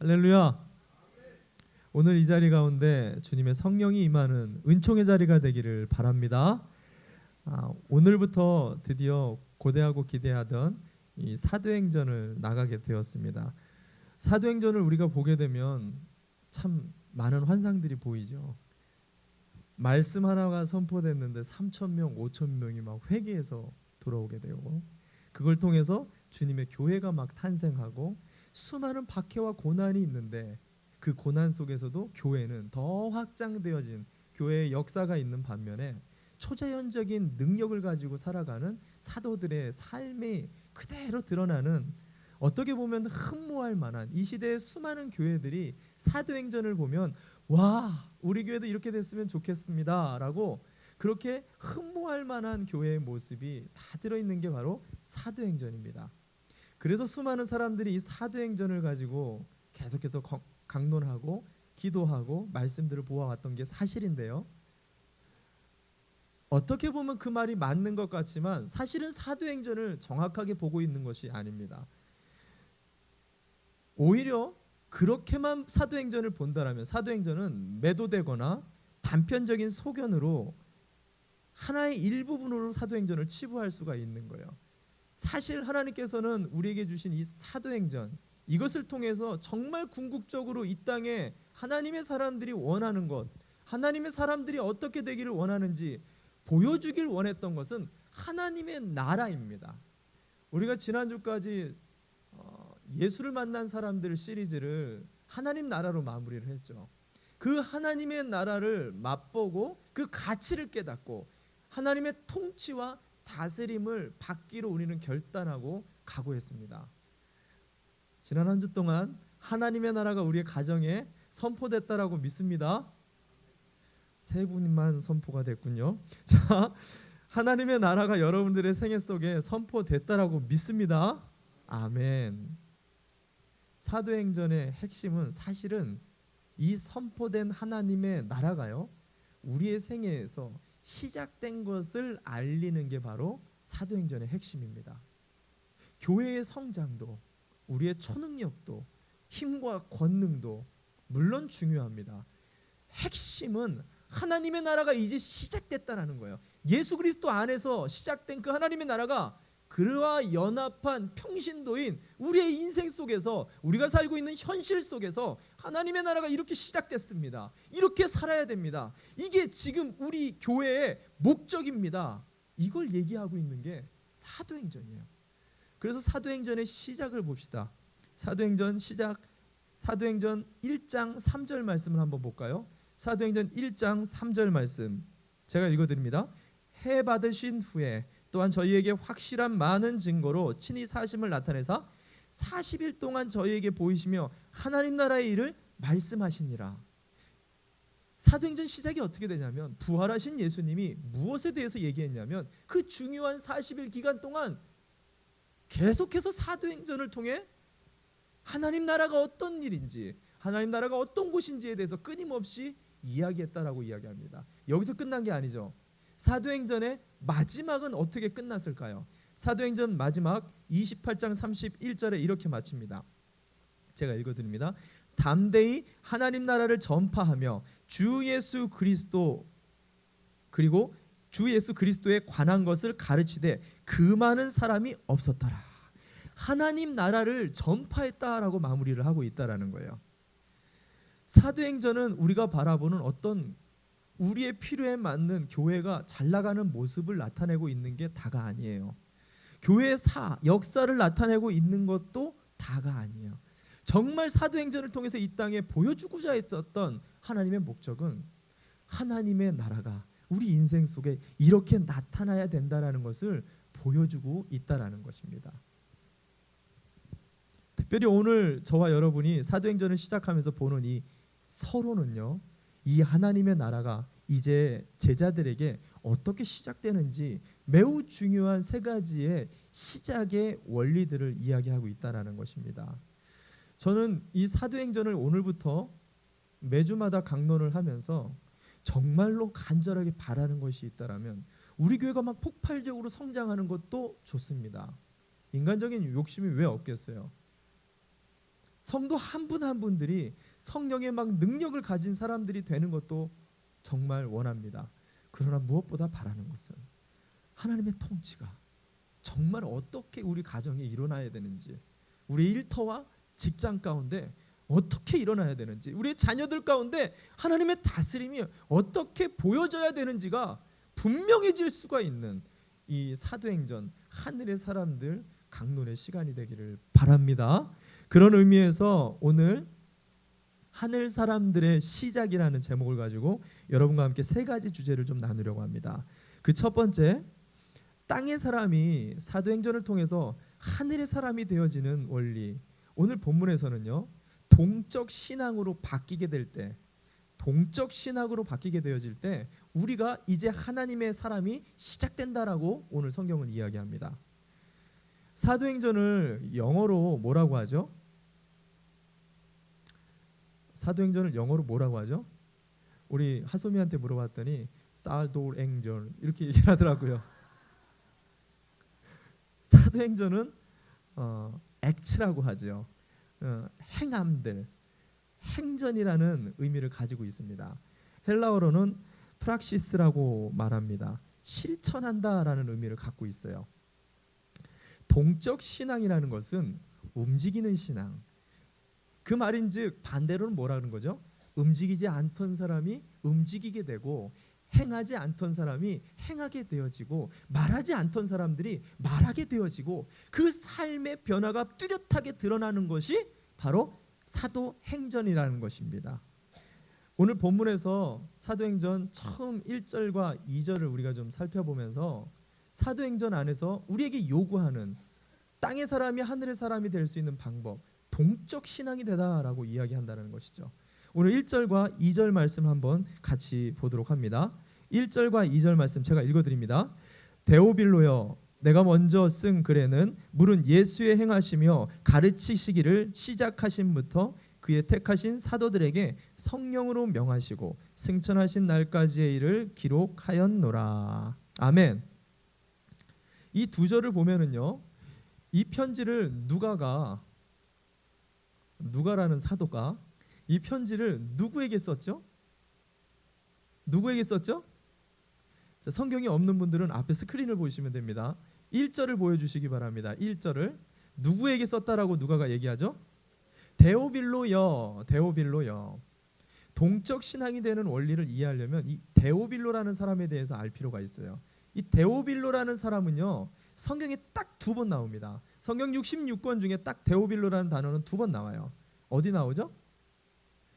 할렐루야. 오늘 이 자리 가운데 주님의 성령이 임하는 은총의 자리가 되기를 바랍니다. 오늘부터 드디어 고대하고 기대하던 이 사도행전을 나가게 되었습니다. 사도행전을 우리가 보게 되면 참 많은 환상들이 보이죠. 말씀 하나가 선포됐는데 3,000명, 5,000명이 막 회개해서 돌아오게 되고, 그걸 통해서 주님의 교회가 막 탄생하고, 수많은 박해와 고난이 있는데 그 고난 속에서도 교회는 더 확장되어진 교회의 역사가 있는 반면에 초자연적인 능력을 가지고 살아가는 사도들의 삶이 그대로 드러나는, 어떻게 보면 흠모할 만한 이 시대의 수많은 교회들이 사도행전을 보면 와, 우리 교회도 이렇게 됐으면 좋겠습니다 라고 그렇게 흠모할 만한 교회의 모습이 다 들어있는 게 바로 사도행전입니다. 그래서 수많은 사람들이 이 사도행전을 가지고 계속해서 강론하고 기도하고 말씀들을 보아왔던 게 사실인데요, 어떻게 보면 그 말이 맞는 것 같지만 사실은 사도행전을 정확하게 보고 있는 것이 아닙니다. 오히려 그렇게만 사도행전을 본다라면 사도행전은 매도되거나 단편적인 소견으로 하나의 일부분으로 사도행전을 치부할 수가 있는 거예요. 사실 하나님께서는 우리에게 주신 이 사도행전, 이것을 통해서 정말 궁극적으로 이 땅에 하나님의 사람들이 원하는 것, 하나님의 사람들이 어떻게 되기를 원하는지 보여주길 원했던 것은 하나님의 나라입니다. 우리가 지난주까지 예수를 만난 사람들 시리즈를 하나님 나라로 마무리를 했죠. 그 하나님의 나라를 맛보고 그 가치를 깨닫고 하나님의 통치와 다스림을 받기로 우리는 결단하고 각오했습니다. 지난 한 주 동안 하나님의 나라가 우리의 가정에 선포됐다라고 믿습니다. 세 분만 선포가 됐군요. 자, 하나님의 나라가 여러분들의 생애 속에 선포됐다라고 믿습니다. 아멘. 사도행전의 핵심은 사실은 이 선포된 하나님의 나라가요, 우리의 생애에서 시작된 것을 알리는 게 바로 사도행전의 핵심입니다. 교회의 성장도, 우리의 초능력도, 힘과 권능도 물론 중요합니다. 핵심은 하나님의 나라가 이제 시작됐다는 거예요. 예수 그리스도 안에서 시작된 그 하나님의 나라가 그와 연합한 평신도인 우리의 인생 속에서, 우리가 살고 있는 현실 속에서 하나님의 나라가 이렇게 시작됐습니다. 이렇게 살아야 됩니다. 이게 지금 우리 교회의 목적입니다. 이걸 얘기하고 있는 게 사도행전이에요. 그래서 사도행전의 시작을 봅시다. 사도행전 시작, 사도행전 1장 3절 말씀을 한번 볼까요? 사도행전 1장 3절 말씀 제가 읽어드립니다. 해 받으신 후에 또한 저희에게 확실한 많은 증거로 친히 사심을 나타내사 40일 동안 저희에게 보이시며 하나님 나라의 일을 말씀하시니라. 사도행전 시작이 어떻게 되냐면, 부활하신 예수님이 무엇에 대해서 얘기했냐면 그 중요한 40일 기간 동안 계속해서 사도행전을 통해 하나님 나라가 어떤 일인지, 하나님 나라가 어떤 곳인지에 대해서 끊임없이 이야기했다라고 이야기합니다. 여기서 끝난 게 아니죠. 사도행전의 마지막은 어떻게 끝났을까요? 사도행전 마지막 28장 31절에 이렇게 마칩니다. 제가 읽어드립니다. 담대히 하나님 나라를 전파하며 주 예수 그리스도, 그리고 주 예수 그리스도에 관한 것을 가르치되 그 많은 사람이 없었더라. 하나님 나라를 전파했다라고 마무리를 하고 있다라는 거예요. 사도행전은 우리가 바라보는 어떤 우리의 필요에 맞는 교회가 잘 나가는 모습을 나타내고 있는 게 다가 아니에요. 교회의 역사를 나타내고 있는 것도 다가 아니에요. 정말 사도행전을 통해서 이 땅에 보여주고자 했었던 하나님의 목적은 하나님의 나라가 우리 인생 속에 이렇게 나타나야 된다는 것을 보여주고 있다는 것입니다. 특별히 오늘 저와 여러분이 사도행전을 시작하면서 보는 이 서론은요, 이 하나님의 나라가 이제 제자들에게 어떻게 시작되는지 매우 중요한 세 가지의 시작의 원리들을 이야기하고 있다는 것입니다. 저는 이 사도행전을 오늘부터 매주마다 강론을 하면서 정말로 간절하게 바라는 것이 있다라면 우리 교회가 막 폭발적으로 성장하는 것도 좋습니다. 인간적인 욕심이 왜 없겠어요? 성도 한 분 한 분들이 성령의 막 능력을 가진 사람들이 되는 것도 정말 원합니다. 그러나 무엇보다 바라는 것은 하나님의 통치가 정말 어떻게 우리 가정에 일어나야 되는지, 우리 일터와 직장 가운데 어떻게 일어나야 되는지, 우리 자녀들 가운데 하나님의 다스림이 어떻게 보여져야 되는지가 분명해질 수가 있는 이 사도행전 하늘의 사람들 강론의 시간이 되기를 바랍니다. 그런 의미에서 오늘 하늘 사람들의 시작이라는 제목을 가지고 여러분과 함께 세 가지 주제를 좀 나누려고 합니다. 그 첫 번째, 땅의 사람이 사도행전을 통해서 하늘의 사람이 되어지는 원리. 오늘 본문에서는요, 동적 신앙으로 바뀌게 될 때, 동적 신학으로 바뀌게 되어질 때 우리가 이제 하나님의 사람이 시작된다라고 오늘 성경은 이야기합니다. 사도행전을 영어로 뭐라고 하죠? 사도행전을 영어로 뭐라고 하죠? 우리 하소미한테 물어봤더니 사도행전 이렇게 얘기를 하더라고요. 사도행전은 액츠라고 하죠. 행함들, 행전이라는 의미를 가지고 있습니다. 헬라어로는 프락시스라고 말합니다. 실천한다라는 의미를 갖고 있어요. 동적 신앙이라는 것은 움직이는 신앙. 그 말인즉 반대로는 뭐라는 거죠? 움직이지 않던 사람이 움직이게 되고, 행하지 않던 사람이 행하게 되어지고, 말하지 않던 사람들이 말하게 되어지고, 그 삶의 변화가 뚜렷하게 드러나는 것이 바로 사도행전이라는 것입니다. 오늘 본문에서 사도행전 처음 1절과 2절을 우리가 좀 살펴보면서 사도행전 안에서 우리에게 요구하는 땅의 사람이 하늘의 사람이 될 수 있는 방법, 동적 신앙이 되다라고 이야기한다는 것이죠. 오늘 1절과 2절 말씀 한번 같이 보도록 합니다. 1절과 2절 말씀 제가 읽어드립니다. 데오빌로여, 내가 먼저 쓴 글에는 물은 예수의 행하시며 가르치시기를 시작하신부터 그의 택하신 사도들에게 성령으로 명하시고 승천하신 날까지의 일을 기록하였노라. 아멘. 이 두 절을 보면은요, 이 편지를 누가라는 사도가 이 편지를 누구에게 썼죠? 누구에게 썼죠? 자, 성경이 없는 분들은 앞에 스크린을 보시면 됩니다. 1절을 보여주시기 바랍니다. 1절을 누구에게 썼다라고 누가가 얘기하죠? 데오빌로여, 데오빌로여. 동적 신앙이 되는 원리를 이해하려면 이 데오빌로라는 사람에 대해서 알 필요가 있어요. 이 데오빌로라는 사람은요, 성경에 딱 두 번 나옵니다. 성경 66권 중에 딱 데오빌로라는 단어는 두 번 나와요. 어디 나오죠?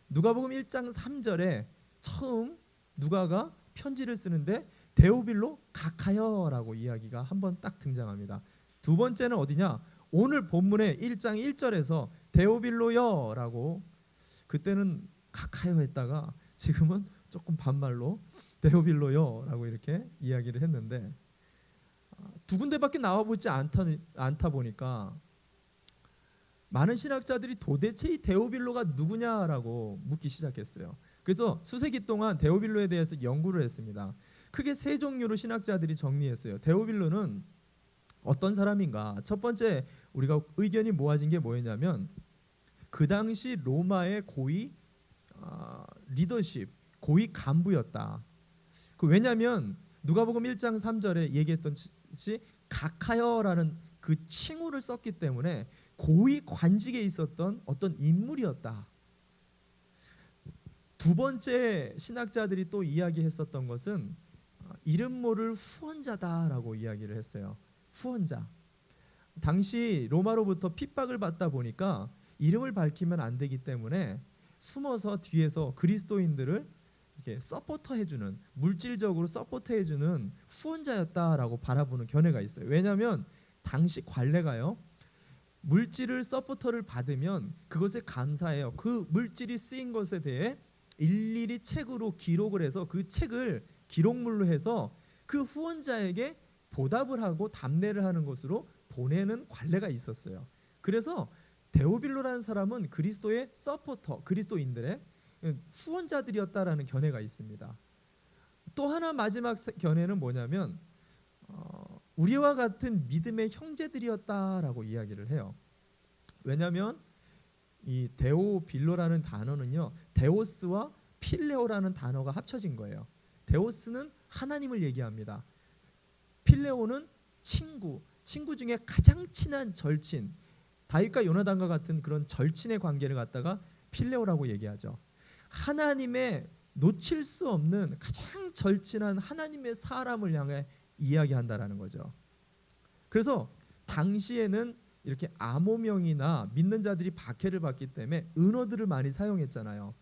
누가복음 1장 3절에 처음 누가가 편지를 쓰는데 데오빌로 가카여라고 이야기가 한 번 딱 등장합니다. 두 번째는 어디냐? 오늘 본문의 1장 1절에서 데오빌로여라고, 그때는 가카여 했다가 지금은 조금 반말로 데오빌로여라고 이렇게 이야기를 했는데, 두 군데밖에 나와보지 않다 보니까 많은 신학자들이 도대체 이 데오빌로가 누구냐라고 묻기 시작했어요. 그래서 수세기 동안 데오빌로에 대해서 연구를 했습니다. 크게 세 종류로 신학자들이 정리했어요. 데오빌로는 어떤 사람인가? 첫 번째 우리가 의견이 모아진 게 뭐였냐면, 그 당시 로마의 고위 리더십, 고위 간부였다. 왜냐하면 누가복음 1장 3절에 얘기했던 가카여라는 그 칭호를 썼기 때문에 고위 관직에 있었던 어떤 인물이었다. 두 번째 신학자들이 또 이야기했었던 것은 이름 모를 후원자다라고 이야기를 했어요. 후원자. 당시 로마로부터 핍박을 받다 보니까 이름을 밝히면 안 되기 때문에 숨어서 뒤에서 그리스도인들을 이렇게 서포터해주는, 물질적으로 서포터해주는 후원자였다라고 바라보는 견해가 있어요. 왜냐하면 당시 관례가요, 물질을 서포터를 받으면 그것에 감사해요. 그 물질이 쓰인 것에 대해 일일이 책으로 기록을 해서 그 책을 기록물로 해서 그 후원자에게 보답을 하고 답례를 하는 것으로 보내는 관례가 있었어요. 그래서 데오빌로라는 사람은 그리스도의 서포터, 그리스도인들의 후원자들이었다라는 견해가 있습니다. 또 하나 마지막 견해는 뭐냐면 우리와 같은 믿음의 형제들이었다라고 이야기를 해요. 왜냐하면 이 데오빌로라는 단어는요, 데오스와 필레오라는 단어가 합쳐진 거예요. 데오스는 하나님을 얘기합니다. 필레오는 친구 중에 가장 친한 절친, 다윗과 요나단과 같은 그런 절친의 관계를 갖다가 필레오라고 얘기하죠. 하나님의 놓칠 수 없는 가장 절친한 하나님의 사람을 향해 이야기한다라는 거죠. 그래서 당시에는 이렇게 암호명이나 믿는 자들이 박해를 받기 때문에 은어들을 많이 사용했잖아요.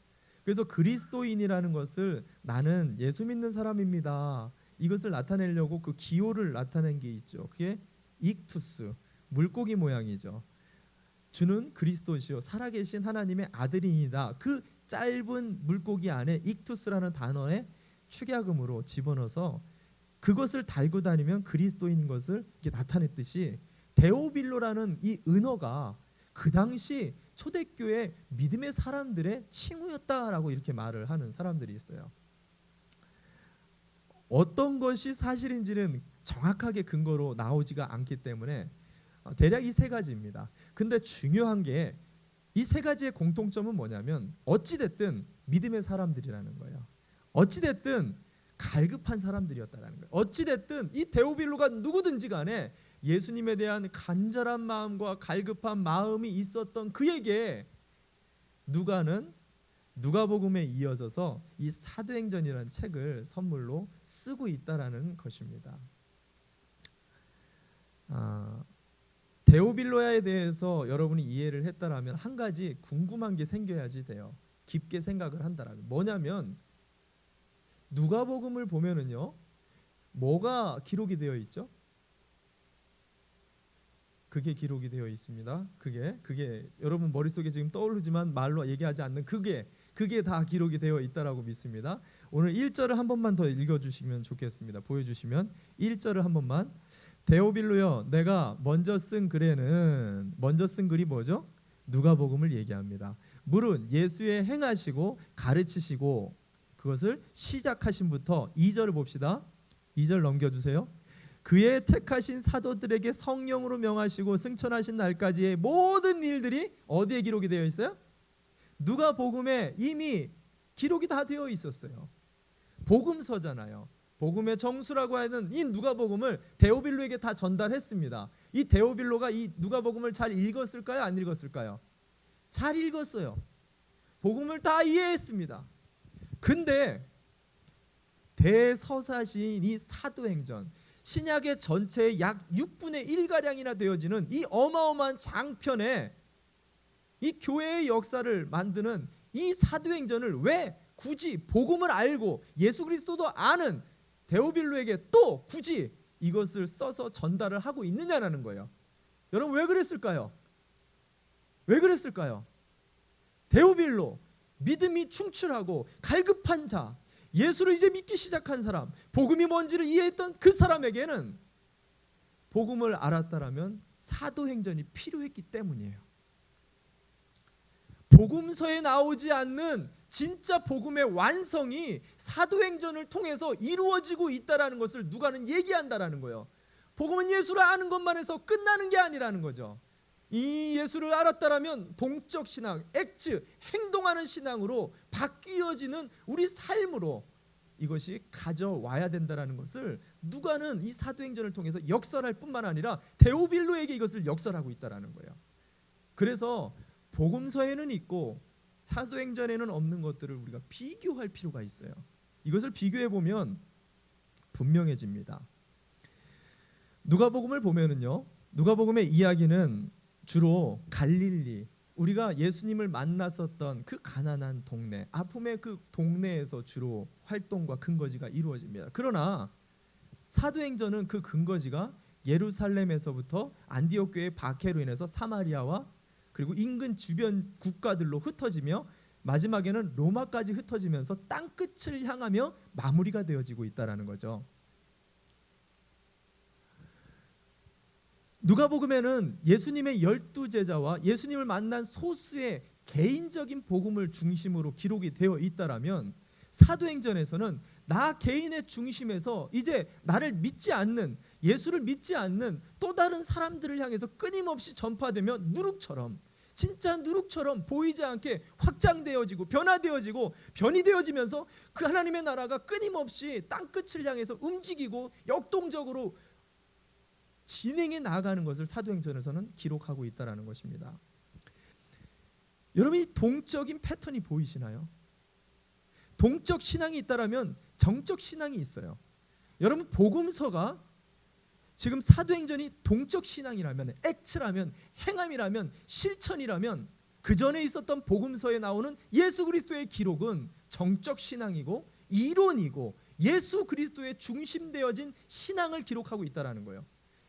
그래서 그리스도인이라는 것을 나는 예수 믿는 사람입니다, 이것을 나타내려고 그 기호를 나타낸 게 있죠. 그게 익투스, 물고기 모양이죠. 주는 그리스도시요 살아계신 하나님의 아들이니다. 그 짧은 물고기 안에 익투스라는 단어에 축약음으로 집어넣어서 그것을 달고 다니면 그리스도인 것을 이렇게 나타냈듯이, 데오빌로라는 이 은어가 그 당시 초대교회 믿음의 사람들의 칭후였다라고 이렇게 말을 하는 사람들이 있어요. 어떤 것이 사실인지는 정확하게 근거로 나오지가 않기 때문에 대략 이 세 가지입니다. 근데 중요한 게 이 세 가지의 공통점은 뭐냐면 어찌됐든 믿음의 사람들이라는 거예요. 어찌됐든 갈급한 사람들이었다라는 거예요. 어찌됐든 이 데오빌로가 누구든지 간에 예수님에 대한 간절한 마음과 갈급한 마음이 있었던 그에게 누가는 누가복음에 이어져서 이 사도행전이라는 책을 선물로 쓰고 있다라는 것입니다. 데오빌로야에 대해서 여러분이 이해를 했다라면 한 가지 궁금한 게 생겨야지 돼요. 깊게 생각을 한다라면 뭐냐면, 누가복음을 보면은요, 뭐가 기록이 되어 있죠? 그게 기록이 되어 있습니다. 그게 여러분 머릿속에 지금 떠오르지만 말로 얘기하지 않는 그게 다 기록이 되어 있다라고 믿습니다. 오늘 1절을 한 번만 더 읽어주시면 좋겠습니다. 보여주시면 1절을 한 번만. 데오빌로여, 내가 먼저 쓴 글이 뭐죠? 누가복음을 얘기합니다. 물은 예수의 행하시고 가르치시고 그것을 시작하신부터 2절을 봅시다. 2절 넘겨주세요. 그의 택하신 사도들에게 성령으로 명하시고 승천하신 날까지의 모든 일들이 어디에 기록이 되어 있어요? 누가복음에 이미 기록이 다 되어 있었어요. 복음서잖아요. 복음의 정수라고 하는 이 누가복음을 데오빌로에게 다 전달했습니다. 이 데오빌로가 이 누가복음을 잘 읽었을까요? 안 읽었을까요? 잘 읽었어요. 복음을 다 이해했습니다. 근데 대서사시인 이 사도행전, 신약의 전체의 약 6분의 1가량이나 되어지는 이 어마어마한 장편에 이 교회의 역사를 만드는 이 사도행전을 왜 굳이 복음을 알고 예수 그리스도도 아는 데오빌로에게 또 굳이 이것을 써서 전달을 하고 있느냐라는 거예요. 여러분 왜 그랬을까요? 왜 그랬을까요? 데오빌로, 믿음이 충출하고 갈급한 자, 예수를 이제 믿기 시작한 사람, 복음이 뭔지를 이해했던 그 사람에게는 복음을 알았다라면 사도행전이 필요했기 때문이에요. 복음서에 나오지 않는 진짜 복음의 완성이 사도행전을 통해서 이루어지고 있다라는 것을 누가는 얘기한다라는 거예요. 복음은 예수를 아는 것만 해서 끝나는 게 아니라는 거죠. 이 예수를 알았다라면 동적 신앙, 액츠, 행동하는 신앙으로 바뀌어지는 우리 삶으로 이것이 가져와야 된다라는 것을 누가는 이 사도행전을 통해서 역설할 뿐만 아니라 데오빌로에게 이것을 역설하고 있다라는 거예요. 그래서 복음서에는 있고 사도행전에는 없는 것들을 우리가 비교할 필요가 있어요. 이것을 비교해 보면 분명해집니다. 누가복음을 보면은요, 누가복음의 이야기는 주로 갈릴리, 우리가 예수님을 만났었던 그 가난한 동네, 아픔의 그 동네에서 주로 활동과 근거지가 이루어집니다. 그러나 사도행전은 그 근거지가 예루살렘에서부터 안디옥 교회의 박해로 인해서 사마리아와 그리고 인근 주변 국가들로 흩어지며 마지막에는 로마까지 흩어지면서 땅끝을 향하며 마무리가 되어지고 있다는 거죠. 누가복음에는 예수님의 12제자와 예수님을 만난 소수의 개인적인 복음을 중심으로 기록이 되어 있다라면, 사도행전에서는 나 개인의 중심에서 이제 나를 믿지 않는, 예수를 믿지 않는 또 다른 사람들을 향해서 끊임없이 전파되며 누룩처럼 진짜 누룩처럼 보이지 않게 확장되어지고 변화되어지고 변이 되어지면서 그 하나님의 나라가 끊임없이 땅끝을 향해서 움직이고 역동적으로 진행해 나아가는 것을 사도행전에서는 기록하고 있다는 것입니다. 여러분, 이 동적인 패턴이 보이시나요? 동적 신앙이 있다라면 정적 신앙이 있어요. 여러분, 복음서가 지금 사도행전이 동적 신앙이라면, 액츠라면, 행함이라면, 실천이라면 그 전에 있었던 복음서에 나오는 예수 그리스도의 기록은 정적 신앙이고 이론이고 예수 그리스도에 중심되어진 신앙을 기록하고 있다는 거예요.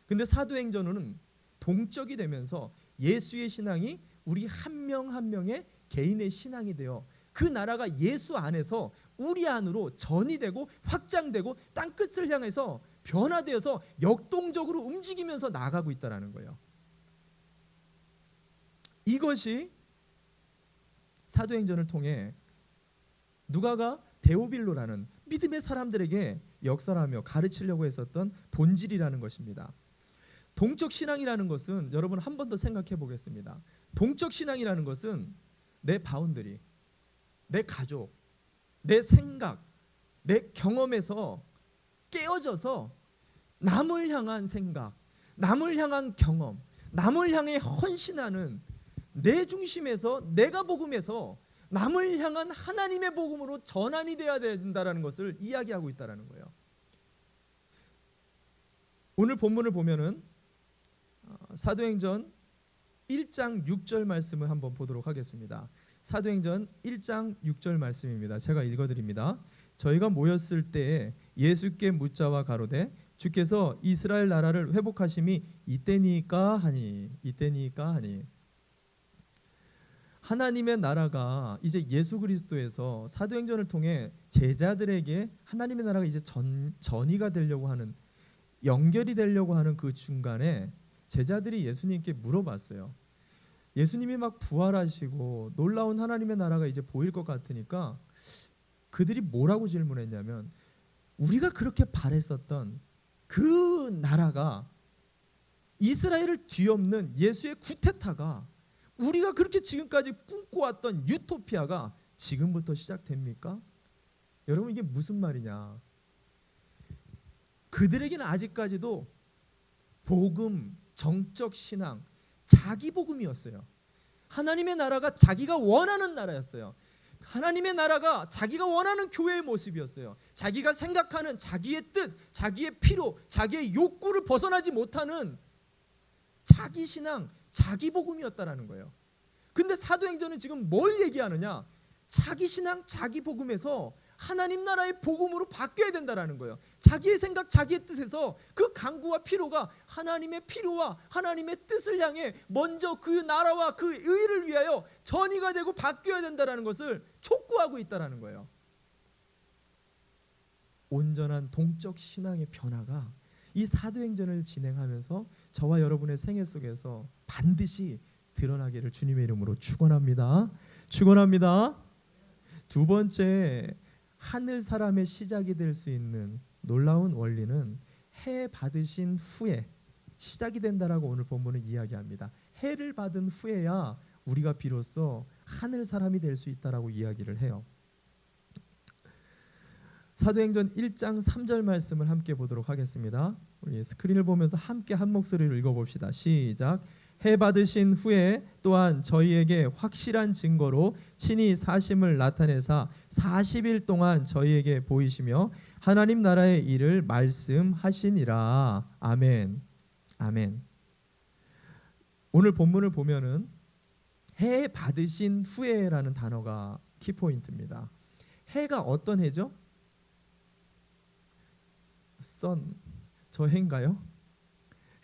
근데 사도행전은 동적이 되면서 예수의 신앙이 우리 한 명 한 명의 개인의 신앙이 되어 그 나라가 예수 안에서 우리 안으로 전이되고 확장되고 땅끝을 향해서 변화되어서 역동적으로 움직이면서 나아가고 있다는 거예요. 이것이 사도행전을 통해 누가가 데오빌로라는 믿음의 사람들에게 역사하며 가르치려고 했었던 본질이라는 것입니다. 동적 신앙이라는 것은 여러분 한 번 더 생각해 보겠습니다. 동적 신앙이라는 것은 내 바운더리, 내 가족, 내 생각, 내 경험에서 깨어져서 남을 향한 생각, 남을 향한 경험, 남을 향해 헌신하는 내 중심에서 내가 복음에서 남을 향한 하나님의 복음으로 전환이 되어야 된다는 것을 이야기하고 있다는 거예요. 오늘 본문을 보면은 사도행전 1장 6절 말씀을 한번 보도록 하겠습니다. 사도행전 1장 6절 말씀입니다. 제가 읽어드립니다. 저희가 모였을 때에 예수께 묻자와 가로되 주께서 이스라엘 나라를 회복하심이 이때니까 하니 하나님의 나라가 이제 예수 그리스도에서 사도행전을 통해 제자들에게 하나님의 나라가 이제 전이가 되려고 하는, 연결이 되려고 하는 그 중간에 제자들이 예수님께 물어봤어요. 예수님이 막 부활하시고 놀라운 하나님의 나라가 이제 보일 것 같으니까 그들이 뭐라고 질문했냐면, 우리가 그렇게 바랬었던 그 나라가, 이스라엘을 뒤엎는 예수의 구테타가, 우리가 그렇게 지금까지 꿈꿔왔던 유토피아가 지금부터 시작됩니까? 여러분, 이게 무슨 말이냐? 그들에게는 아직까지도 복음, 정적 신앙, 자기 복음이었어요. 하나님의 나라가 자기가 원하는 나라였어요. 하나님의 나라가 자기가 원하는 교회의 모습이었어요. 자기가 생각하는 자기의 뜻, 자기의 필요, 자기의 욕구를 벗어나지 못하는 자기 신앙, 자기 복음이었다라는 거예요. 근데 사도행전은 지금 뭘 얘기하느냐? 자기 신앙, 자기 복음에서 하나님 나라의 복음으로 바뀌어야 된다라는 거예요. 자기의 생각, 자기의 뜻에서 그 간구와 필요가 하나님의 필요와 하나님의 뜻을 향해 먼저 그 나라와 그 의를 위하여 전이가 되고 바뀌어야 된다라는 것을 촉구하고 있다라는 거예요. 온전한 동적 신앙의 변화가 이 사도행전을 진행하면서 저와 여러분의 생애 속에서 반드시 드러나기를 주님의 이름으로 축원합니다. 축원합니다. 두 번째, 하늘 사람의 시작이 될 수 있는 놀라운 원리는 해 받으신 후에 시작이 된다라고 오늘 본문은 이야기합니다. 해를 받은 후에야 우리가 비로소 하늘 사람이 될 수 있다라고 이야기를 해요. 사도행전 1장 3절 말씀을 함께 보도록 하겠습니다. 우리 스크린을 보면서 함께 한 목소리로 읽어봅시다. 시작. 해 받으신 후에 또한 저희에게 확실한 증거로 친히 사심을 나타내사 40일 동안 저희에게 보이시며 하나님 나라의 일을 말씀하시니라. 아멘. 아멘. 오늘 본문을 보면은 해 받으신 후에라는 단어가 키포인트입니다. 해가 어떤 해죠? 저 해인가요?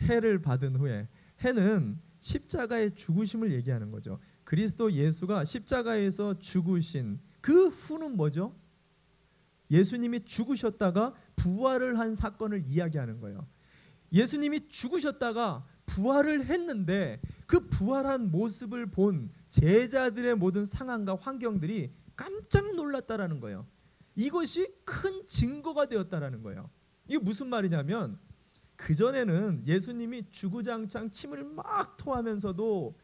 해를 받은 후에, 해는 십자가의 죽으심을 얘기하는 거죠. 그리스도 예수가 십자가에서 죽으신 그 후는 뭐죠? 예수님이 죽으셨다가 부활을 한 사건을 이야기하는 거예요. 예수님이 죽으셨다가 부활을 했는데 그 부활한 모습을 본 제자들의 모든 상황과 환경들이 깜짝 놀랐다라는 거예요. 이것이 큰 증거가 되었다라는 거예요. 이게 무슨 말이냐면, 그전에는 예수님이 주구장창 침을 막 토하면서도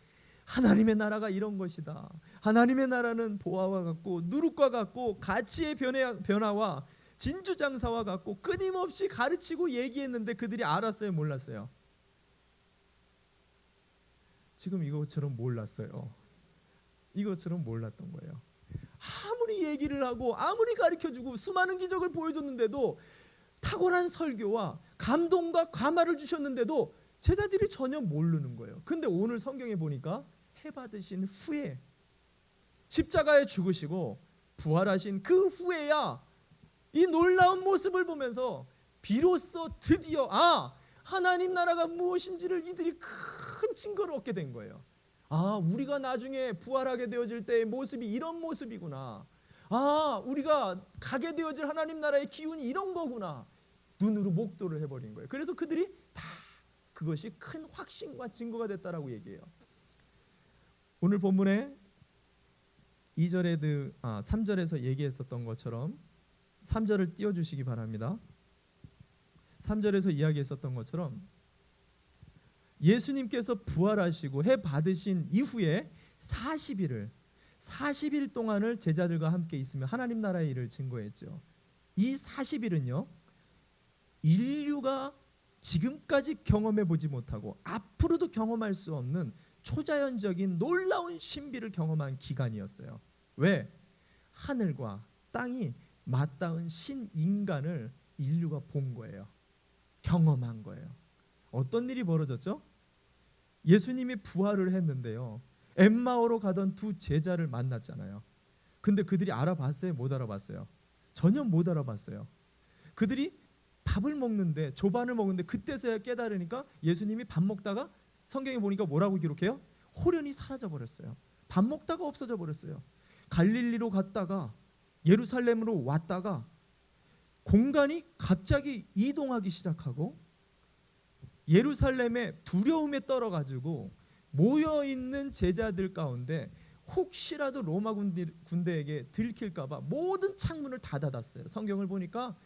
하나님의 나라가 이런 것이다. 하나님의 나라는 보화와 같고 누룩과 같고 가치의 변화와 진주장사와 같고 끊임없이 가르치고 얘기했는데 그들이 알았어요, 몰랐어요? 지금 이것처럼 몰랐어요. 이것처럼 몰랐던 거예요. 아무리 얘기를 하고 아무리 가르쳐주고 수많은 기적을 보여줬는데도, 탁월한 설교와 감동과 감화를 주셨는데도 제자들이 전혀 모르는 거예요. 근데 오늘 성경에 보니까 해 받으신 후에, 십자가에 죽으시고 부활하신 그 후에야 이 놀라운 모습을 보면서 비로소 드디어 하나님 나라가 무엇인지를 이들이 큰 증거를 얻게 된 거예요. 우리가 나중에 부활하게 되어질 때의 모습이 이런 모습이구나. 우리가 가게 되어질 하나님 나라의 기운이 이런 거구나. 눈으로 목도를 해버린 거예요. 그래서 그들이 다 그것이 큰 확신과 증거가 됐다라고 얘기해요. 오늘 본문에 3절에서 얘기했었던 것처럼 3절을 띄워주시기 바랍니다. 3절에서 이야기했었던 것처럼 예수님께서 부활하시고 해 받으신 이후에 40일 동안을 제자들과 함께 있으며 하나님 나라의 일을 증거했죠. 이 40일은요, 인류가 지금까지 경험해 보지 못하고 앞으로도 경험할 수 없는 초자연적인 놀라운 신비를 경험한 기간이었어요. 왜? 하늘과 땅이 맞닿은 신인간을 인류가 본 거예요. 경험한 거예요. 어떤 일이 벌어졌죠? 예수님이 부활을 했는데요, 엠마오로 가던 두 제자를 만났잖아요. 근데 그들이 알아봤어요? 못 알아봤어요? 전혀 못 알아봤어요. 그들이 밥을 먹는데, 조반을 먹는데 그때서야 깨달으니까 예수님이 밥 먹다가 성경에 보니까 뭐라고 기록해요? 호련히 사라져 버렸어요. 밥 먹다가 없어져 버렸어요. 갈릴리로 갔다가 예루살렘으로 왔다가 공간이 갑자기 이동하기 시작하고 예루살렘의 두려움에 떨어가지고 모여있는 제자들 가운데 혹시라도 로마 군대에게 들킬까봐 모든 창문을 다 닫았어요. 성경을 보니까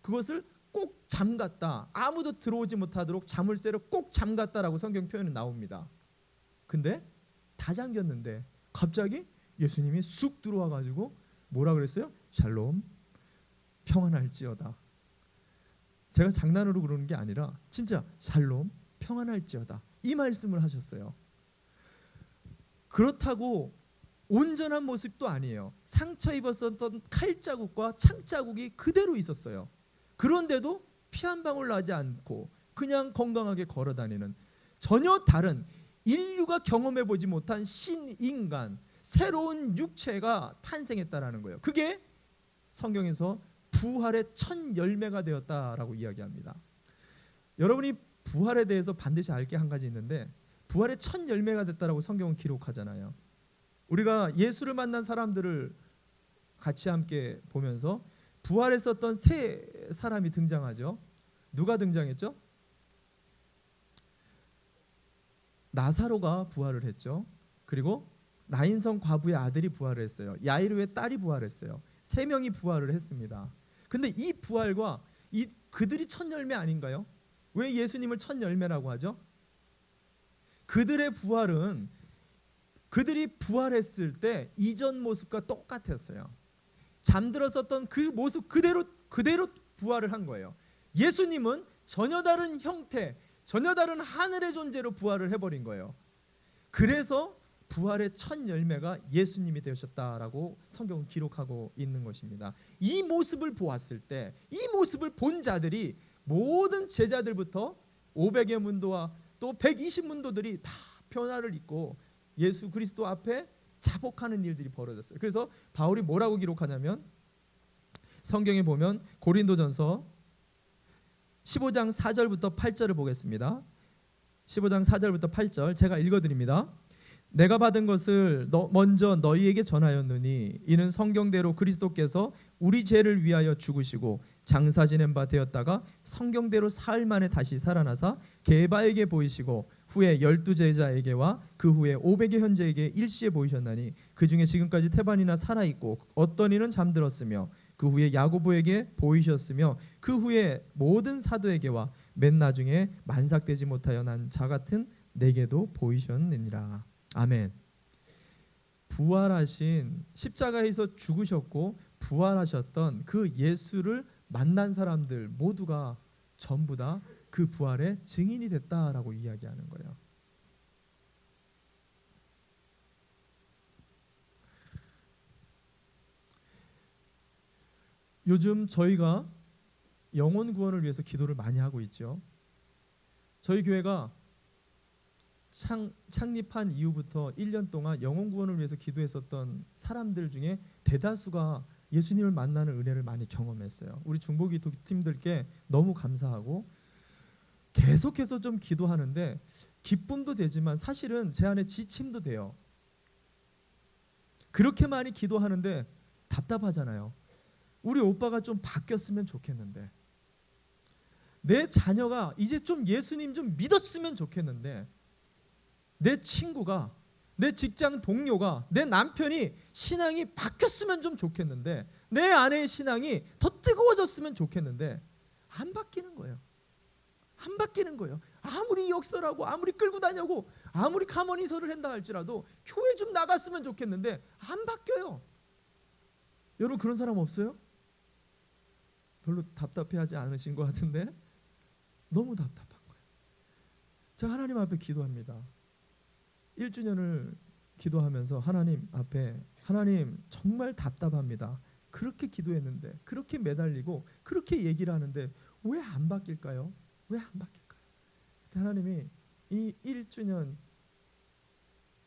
그것을 꼭 잠갔다, 아무도 들어오지 못하도록 자물쇠로 꼭 잠갔다라고 성경 표현은 나옵니다. 근데 다 잠겼는데 갑자기 예수님이 쑥 들어와가지고 뭐라 그랬어요? 샬롬, 평안할지어다. 제가 장난으로 그러는 게 아니라 진짜 샬롬, 평안할지어다, 이 말씀을 하셨어요. 그렇다고 온전한 모습도 아니에요. 상처 입었었던 칼자국과 창자국이 그대로 있었어요. 그런데도 피 한 방울 나지 않고 그냥 건강하게 걸어다니는, 전혀 다른 인류가 경험해 보지 못한 신인간, 새로운 육체가 탄생했다라는 거예요. 그게 성경에서 부활의 첫 열매가 되었다라고 이야기합니다. 여러분이 부활에 대해서 반드시 알 게 한 가지 있는데, 부활의 첫 열매가 됐다라고 성경은 기록하잖아요. 우리가 예수를 만난 사람들을 같이 함께 보면서 부활했었던 세 사람이 등장하죠. 누가 등장했죠? 나사로가 부활을 했죠. 그리고 나인성 과부의 아들이 부활을 했어요. 야이로의 딸이 부활했어요. 세 명이 부활을 했습니다. 근데 이 부활과 그들이 첫 열매 아닌가요? 왜 예수님을 첫 열매라고 하죠? 그들의 부활은 그들이 부활했을 때 이전 모습과 똑같았어요. 잠들었었던 그 모습 그대로 부활을 한 거예요. 예수님은 전혀 다른 형태, 전혀 다른 하늘의 존재로 부활을 해버린 거예요. 그래서 부활의 첫 열매가 예수님이 되셨다라고 성경은 기록하고 있는 것입니다. 이 모습을 보았을 때, 이 모습을 본 자들이 모든 제자들부터 500여 문도와 또 120문도들이 다 변화를 입고 예수 그리스도 앞에 자복하는 일들이 벌어졌어요. 그래서 바울이 뭐라고 기록하냐면, 성경에 보면 고린도전서 15장 4절부터 8절을 보겠습니다. 15장 4절부터 8절 제가 읽어드립니다. 내가 받은 것을 먼저 너희에게 전하였느니 이는 성경대로 그리스도께서 우리 죄를 위하여 죽으시고 장사 지낸 바 되었다가 성경대로 사흘 만에 다시 살아나사 게바에게 보이시고 후에 12제자에게와 그 후에 500의 현재에게 일시에 보이셨나니 그 중에 지금까지 태반이나 살아있고 어떤 이는 잠들었으며 그 후에 야고보에게 보이셨으며 그 후에 모든 사도에게와 맨 나중에 만삭되지 못하여 난 자 같은 내게도 보이셨느니라. 아멘. 부활하신 십자가에서 죽으셨고 부활하셨던 그 예수를 만난 사람들 모두가 전부 다 그 부활의 증인이 됐다라고 이야기하는 거예요. 요즘 저희가 영혼 구원을 위해서 기도를 많이 하고 있죠. 저희 교회가 창립한 이후부터 1년 동안 영혼 구원을 위해서 기도했었던 사람들 중에 대다수가 예수님을 만나는 은혜를 많이 경험했어요. 우리 중보기 팀들께 너무 감사하고 계속해서 좀 기도하는데 기쁨도 되지만 사실은 제 안에 지침도 돼요. 그렇게 많이 기도하는데 답답하잖아요. 우리 오빠가 좀 바뀌었으면 좋겠는데, 내 자녀가 이제 좀 예수님 좀 믿었으면 좋겠는데, 내 친구가, 내 직장 동료가, 내 남편이 신앙이 바뀌었으면 좀 좋겠는데, 내 아내의 신앙이 더 뜨거워졌으면 좋겠는데 안 바뀌는 거예요. 안 바뀌는 거예요. 아무리 역설하고 아무리 끌고 다녀고 아무리 가머니설을 한다 할지라도 교회 좀 나갔으면 좋겠는데 안 바뀌어요. 여러분 그런 사람 없어요? 별로 답답해하지 않으신 것 같은데 너무 답답한 거예요. 제가 하나님 앞에 기도합니다. 1주년을 기도하면서 하나님 앞에, 하나님 정말 답답합니다. 그렇게 기도했는데, 그렇게 매달리고 그렇게 얘기를 하는데 왜 안 바뀔까요? 왜 안 바뀔까요? 그때 하나님이 이 1주년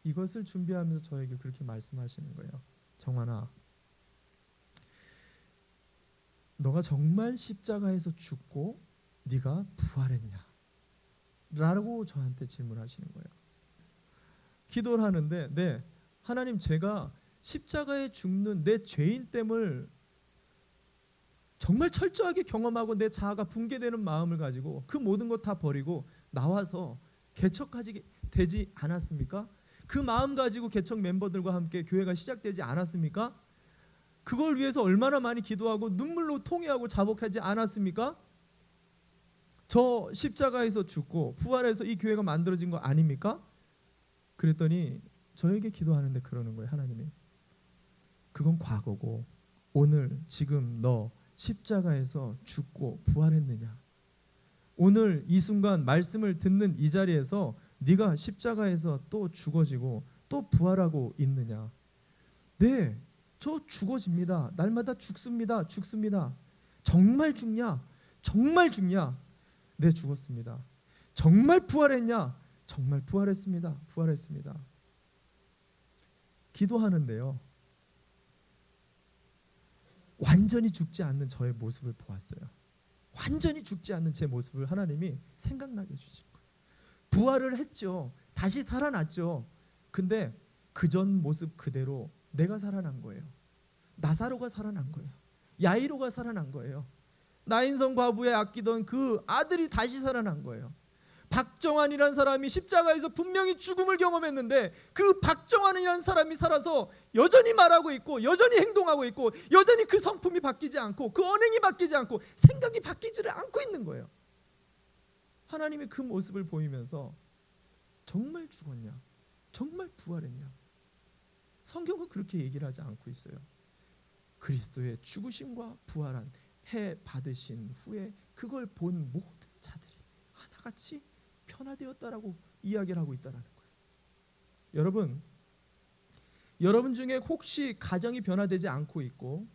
이것을 준비하면서 저에게 그렇게 말씀하시는 거예요. 정환아, 너가 정말 십자가에서 죽고 네가 부활했냐? 라고 저한테 질문하시는 거예요. 기도를 하는데, 네, 하나님 제가 십자가에 죽는 내 죄인됨을 정말 철저하게 경험하고 내 자아가 붕괴되는 마음을 가지고 그 모든 것 다 버리고 나와서 개척하지 되지 않았습니까? 그 마음 가지고 개척 멤버들과 함께 교회가 시작되지 않았습니까? 그걸 위해서 얼마나 많이 기도하고 눈물로 통회하고 자복하지 않았습니까? 저 십자가에서 죽고 부활해서 이 교회가 만들어진 거 아닙니까? 그랬더니 저에게 기도하는데 그러는 거예요. 하나님이 그건 과거고 오늘 지금 너 십자가에서 죽고 부활했느냐? 오늘 이 순간 말씀을 듣는 이 자리에서 네가 십자가에서 또 죽어지고 또 부활하고 있느냐? 네, 저 죽어집니다. 날마다 죽습니다. 죽습니다. 정말 죽냐? 정말 죽냐? 네, 죽었습니다. 정말 부활했냐? 정말 부활했습니다. 부활했습니다. 기도하는데요, 완전히 죽지 않는 저의 모습을 보았어요. 완전히 죽지 않는 제 모습을 하나님이 생각나게 해주신 거예요. 부활을 했죠. 다시 살아났죠. 근데 그전 모습 그대로 내가 살아난 거예요. 나사로가 살아난 거예요. 야이로가 살아난 거예요. 나인성 과부에 아끼던 그 아들이 다시 살아난 거예요. 박정환이라는 사람이 십자가에서 분명히 죽음을 경험했는데 그 박정환이라는 사람이 살아서 여전히 말하고 있고 여전히 행동하고 있고 여전히 그 성품이 바뀌지 않고 그 언행이 바뀌지 않고 생각이 바뀌지를 않고 있는 거예요. 하나님의 그 모습을 보이면서 정말 죽었냐? 정말 부활했냐? 성경은 그렇게 얘기를 하지 않고 있어요. 그리스도의 죽으심과 부활한 해 받으신 후에 그걸 본 모든 자들이 하나같이 변화되었다라고 이야기를 하고 있다는 거예요. 여러분 중에 혹시 가정이 변화되지 않고 있고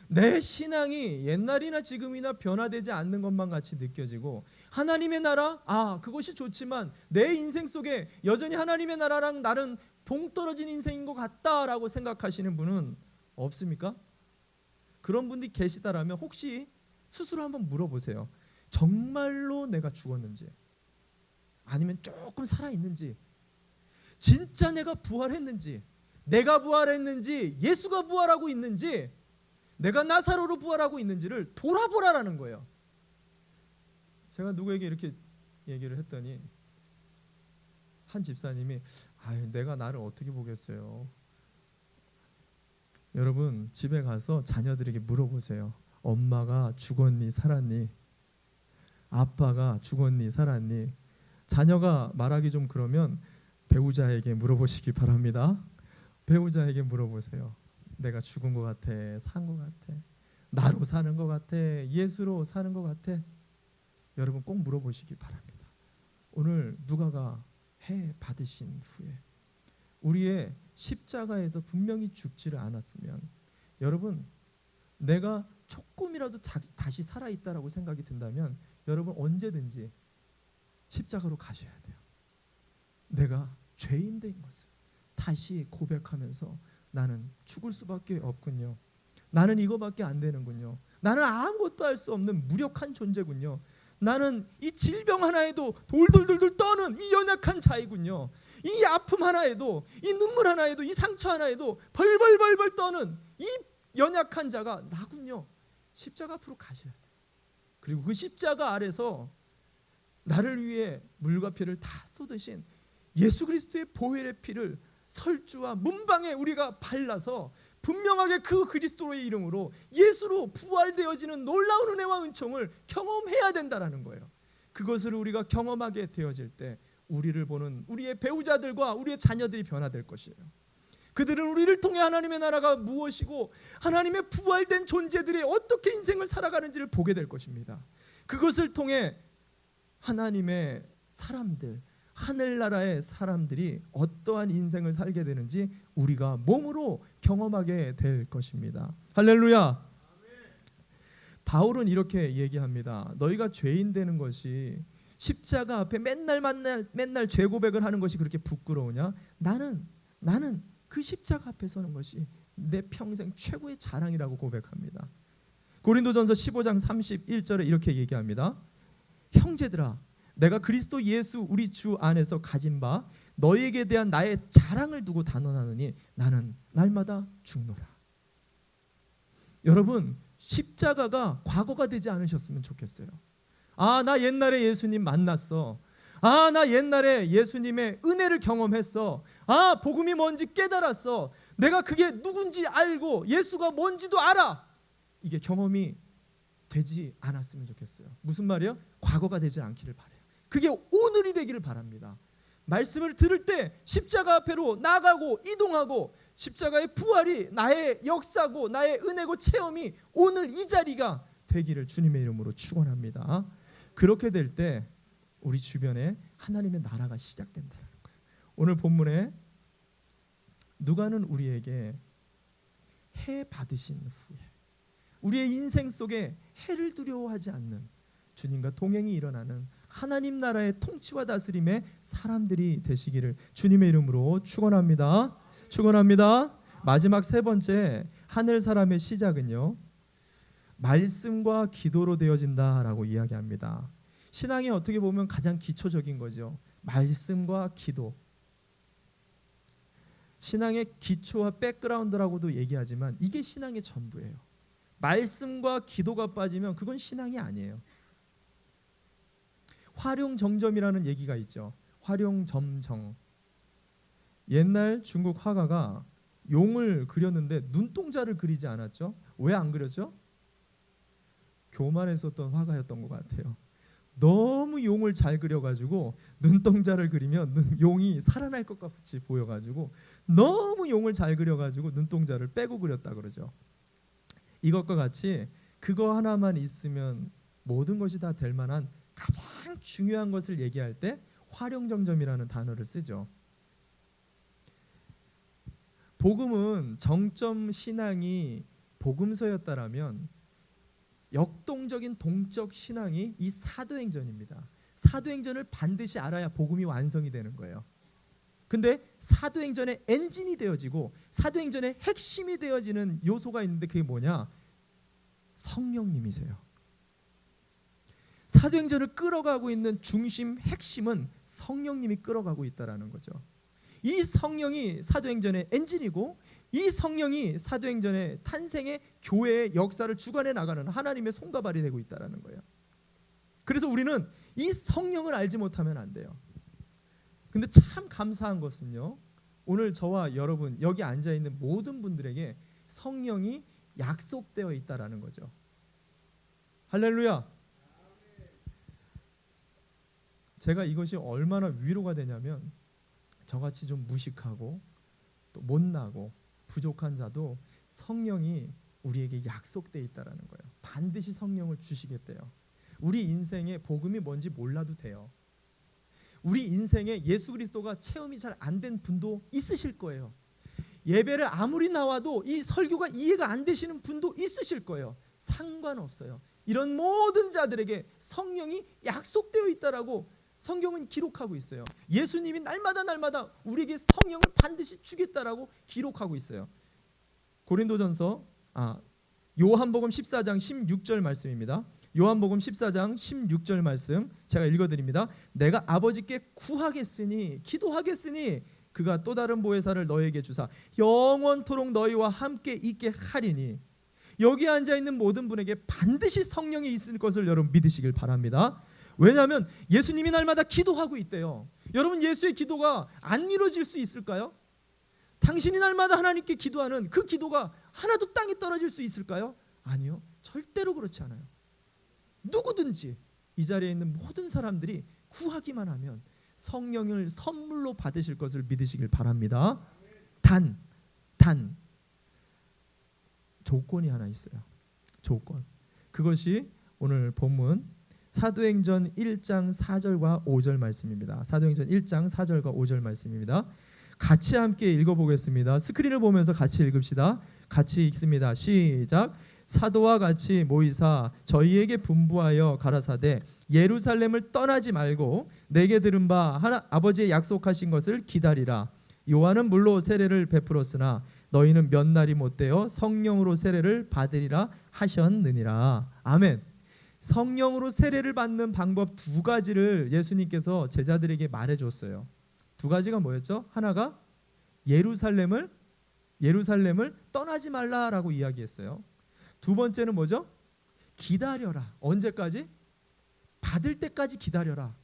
내 신앙이 옛날이나 지금이나 변화되지 않는 것만 같이 느껴지고 하나님의 나라, 그것이 좋지만 내 인생 속에 여전히 하나님의 나라랑 나는 동떨어진 인생인 것 같다라고 생각하시는 분은 없습니까? 그런 분들이 계시다라면 혹시 스스로 한번 물어보세요. 정말로 내가 죽었는지 아니면 조금 살아있는지, 진짜 내가 부활했는지, 내가 부활했는지, 예수가 부활하고 있는지, 내가 나사로로 부활하고 있는지를 돌아보라라는 거예요. 제가 누구에게 이렇게 얘기를 했더니 한 집사님이 내가 나를 어떻게 보겠어요. 여러분 집에 가서 자녀들에게 물어보세요. 엄마가 죽었니 살았니? 아빠가 죽었니 살았니? 자녀가 말하기 좀 그러면 배우자에게 물어보시기 바랍니다. 배우자에게 물어보세요. 내가 죽은 것 같아? 산 것 같아? 나로 사는 것 같아? 예수로 사는 것 같아? 여러분 꼭 물어보시기 바랍니다. 오늘 누가가 해 받으신 후에 우리의 십자가에서 분명히 죽지를 않았으면, 여러분 내가 조금이라도 다시 살아있다라고 생각이 든다면 여러분 언제든지 십자가로 가셔야 돼요. 내가 죄인된 것을 다시 고백하면서 나는 죽을 수밖에 없군요. 나는 이거밖에 안 되는군요. 나는 아무것도 할 수 없는 무력한 존재군요. 나는 이 질병 하나에도 돌돌돌돌 떠는 이 연약한 자이군요. 이 아픔 하나에도, 이 눈물 하나에도, 이 상처 하나에도 벌벌벌벌 떠는 이 연약한 자가 나군요. 십자가 앞으로 가셔야 돼요. 그리고 그 십자가 아래서 나를 위해 물과 피를 다 쏟으신 예수 그리스도의 보혈의 피를 설주와 문방에 우리가 발라서 분명하게 그 그리스도의 이름으로 예수로 부활되어지는 놀라운 은혜와 은총을 경험해야 된다라는 거예요. 그것을 우리가 경험하게 되어질 때 우리를 보는 우리의 배우자들과 우리의 자녀들이 변화될 것이에요. 그들은 우리를 통해 하나님의 나라가 무엇이고 하나님의 부활된 존재들이 어떻게 인생을 살아가는지를 보게 될 것입니다. 그것을 통해 하나님의 사람들, 하늘나라의 사람들이 어떠한 인생을 살게 되는지 우리가 몸으로 경험하게 될 것입니다. 할렐루야. 바울은 이렇게 얘기합니다. 너희가 죄인 되는 것이 십자가 앞에 맨날 죄 고백을 하는 것이 그렇게 부끄러우냐? 나는 그 십자가 앞에 서는 것이 내 평생 최고의 자랑이라고 고백합니다. 고린도전서 15장 31절에 이렇게 얘기합니다. 형제들아, 내가 그리스도 예수 우리 주 안에서 가진 바 너희에게 대한 나의 자랑을 두고 단언하느니 나는 날마다 죽노라. 여러분, 십자가가 과거가 되지 않으셨으면 좋겠어요. 아, 나 옛날에 예수님 만났어. 아, 나 옛날에 예수님의 은혜를 경험했어. 아, 복음이 뭔지 깨달았어. 내가 그게 누군지 알고 예수가 뭔지도 알아. 이게 경험이 되지 않았으면 좋겠어요. 무슨 말이에요? 과거가 되지 않기를 바라요. 그게 오늘이 되기를 바랍니다. 말씀을 들을 때 십자가 앞으로 나가고 이동하고 십자가의 부활이 나의 역사고 나의 은혜고 체험이 오늘 이 자리가 되기를 주님의 이름으로 축원합니다. 그렇게 될 때 우리 주변에 하나님의 나라가 시작된다는 거예요. 오늘 본문에 누가는 우리에게 해 받으신 후에 우리의 인생 속에 해를 두려워하지 않는 주님과 동행이 일어나는 하나님 나라의 통치와 다스림의 사람들이 되시기를 주님의 이름으로 축원합니다. 축원합니다. 마지막 세 번째 하늘 사람의 시작은요, 말씀과 기도로 되어진다라고 이야기합니다. 신앙이 어떻게 보면 가장 기초적인 거죠. 말씀과 기도. 신앙의 기초와 백그라운드라고도 얘기하지만 이게 신앙의 전부예요. 말씀과 기도가 빠지면 그건 신앙이 아니에요. 화룡정점이라는 얘기가 있죠. 화룡점정. 옛날 중국 화가가 용을 그렸는데 눈동자를 그리지 않았죠. 왜 안 그렸죠? 교만했었던 화가였던 것 같아요. 너무 용을 잘 그려가지고 눈동자를 그리면 용이 살아날 것 같이 보여가지고 너무 용을 잘 그려가지고 눈동자를 빼고 그렸다 그러죠. 이것과 같이 그거 하나만 있으면 모든 것이 다 될 만한 가장 중요한 것을 얘기할 때 화룡정점이라는 단어를 쓰죠. 복음은 정점 신앙이 복음서였다라면 역동적인 동적 신앙이 이 사도행전입니다. 사도행전을 반드시 알아야 복음이 완성이 되는 거예요. 근데 사도행전의 엔진이 되어지고 사도행전의 핵심이 되어지는 요소가 있는데 그게 뭐냐? 성령님이세요. 사도행전을 끌어가고 있는 중심 핵심은 성령님이 끌어가고 있다라는 거죠. 이 성령이 사도행전의 엔진이고 이 성령이 사도행전의 탄생의 교회의 역사를 주관해 나가는 하나님의 손과 발이 되고 있다는 거예요. 그래서 우리는 이 성령을 알지 못하면 안 돼요. 근데 참 감사한 것은요, 오늘 저와 여러분 여기 앉아있는 모든 분들에게 성령이 약속되어 있다는 거죠. 할렐루야. 제가 이것이 얼마나 위로가 되냐면 저같이 좀 무식하고 또 못나고 부족한 자도 성령이 우리에게 약속되어 있다라는 거예요. 반드시 성령을 주시겠대요. 우리 인생의 복음이 뭔지 몰라도 돼요. 우리 인생에 예수 그리스도가 체험이 잘 안 된 분도 있으실 거예요. 예배를 아무리 나와도 이 설교가 이해가 안 되시는 분도 있으실 거예요. 상관없어요. 이런 모든 자들에게 성령이 약속되어 있다라고 성경은 기록하고 있어요. 예수님이 날마다 우리에게 성령을 반드시 주겠다라고 기록하고 있어요. 고린도전서 요한복음 14장 16절 말씀입니다. 요한복음 14장 16절 말씀 제가 읽어드립니다. 내가 아버지께 구하겠으니 기도하겠으니 그가 또 다른 보혜사를 너에게 주사 영원토록 너희와 함께 있게 하리니. 여기 앉아있는 모든 분에게 반드시 성령이 있을 것을 여러분 믿으시길 바랍니다. 왜냐하면 예수님이 날마다 기도하고 있대요. 여러분 예수의 기도가 안 이루어질 수 있을까요? 당신이 날마다 하나님께 기도하는 그 기도가 하나도 땅에 떨어질 수 있을까요? 아니요, 절대로 그렇지 않아요. 누구든지 이 자리에 있는 모든 사람들이 구하기만 하면 성령을 선물로 받으실 것을 믿으시길 바랍니다. 단 조건이 하나 있어요. 조건. 그것이 오늘 본문 사도행전 1장 4절과 5절 말씀입니다. 사도행전 1장 4절과 5절 말씀입니다. 같이 함께 읽어보겠습니다. 스크린을 보면서 같이 읽읍시다. 같이 읽습니다. 시작. 사도와 같이 모이사 저희에게 분부하여 가라사대 예루살렘을 떠나지 말고 내게 들은 바 아버지의 약속하신 것을 기다리라. 요한은 물로 세례를 베풀었으나 너희는 몇 날이 못되어 성령으로 세례를 받으리라 하셨느니라. 아멘. 성령으로 세례를 받는 방법 두 가지를 예수님께서 제자들에게 말해줬어요. 두 가지가 뭐였죠? 하나가 예루살렘을 떠나지 말라라고 이야기했어요. 두 번째는 뭐죠? 기다려라. 언제까지? 받을 때까지 기다려라.